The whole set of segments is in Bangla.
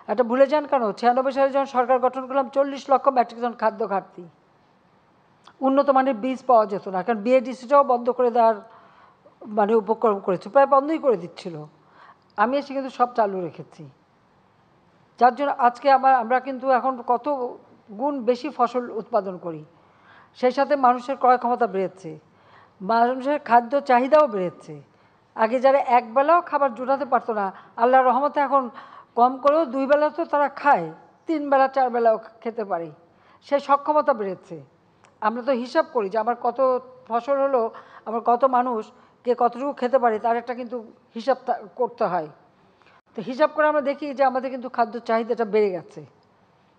এটা ভুলে যান কেন? 96 সালে যখন সরকার গঠন করলাম 40 লক্ষ মেট্রিক টন খাদ্য ঘাটতি, উন্নত মানের বীজ পাওয়া যেত না, কারণ বিএডিসিটাও বন্ধ করে দেওয়ার মানে উপক্রম করেছে, প্রায় বন্ধই করে দিচ্ছিল। আমি এসে কিন্তু সব চালু রেখেছি, যার জন্য আজকে আমরা কিন্তু এখন কত গুণ বেশি ফসল উৎপাদন করি। সেই সাথে মানুষের ক্রয় ক্ষমতা বেড়েছে, মানুষের খাদ্য চাহিদাও বেড়েছে। আগে যারা একবেলাও খাবার জোটাতে পারতো না, আল্লাহর রহমতে এখন কম করেও 2 বেলা তো তারা খায়, 3 বেলা 4 বেলাও খেতে পারে, সেই সক্ষমতা বেড়েছে। আমরা তো হিসাব করি যে আমার কত ফসল হলো, আমার কত মানুষ কে কতটুকু খেতে পারে, তার একটা কিন্তু হিসাব করতে হয়। তো হিসাব করে আমরা দেখি যে আমাদের কিন্তু খাদ্য চাহিদাটা বেড়ে গেছে।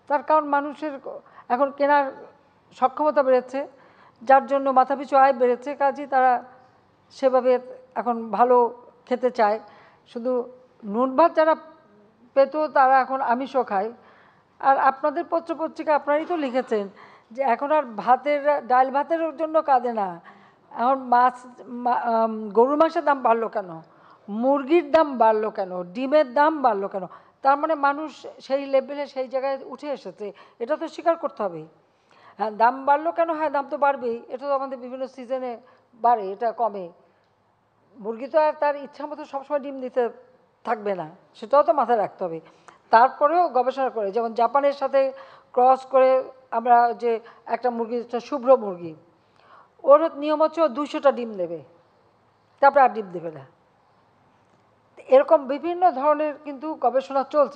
তার কারণ মানুষের এখন কেনার সক্ষমতা বেড়েছে, যার জন্য মাথাপিছু আয় বেড়েছে, কাজেই তারা সেভাবে এখন ভালো খেতে চায়। শুধু নুন ভাত যারা পেত তারা এখন আমিষও খায়। আর আপনাদের পত্রপত্রিকা আপনারাই তো লিখেছেন যে এখন আর ডাল ভাতের জন্য কাঁদে না, এখন গরুর মাংসের দাম বাড়লো কেন, মুরগির দাম বাড়লো কেন, ডিমের দাম বাড়লো কেন। তার মানে মানুষ সেই লেভেলে সেই জায়গায় উঠে এসেছে, এটা তো স্বীকার করতে হবে। হ্যাঁ, দাম বাড়লো কেন? হ্যাঁ, দাম তো বাড়বেই, এটা তো আমাদের বিভিন্ন সিজনে বাড়ে, এটা কমে। মুরগি তো আর তার ইচ্ছা মতো সবসময় ডিম দিতে থাকবে না, সেটাও তো মাথায় রাখতে হবে। তারপরেও গবেষণা করে, যেমন জাপানের সাথে ক্রস করে আমরা যে একটা মুরগি, শুভ্র মুরগি, ওর নিয়ম হচ্ছে 200টা ডিম দেবে, তারপরে আর ডিম দেবে না। এরকম বিভিন্ন ধরনের কিন্তু গবেষণা চলছে।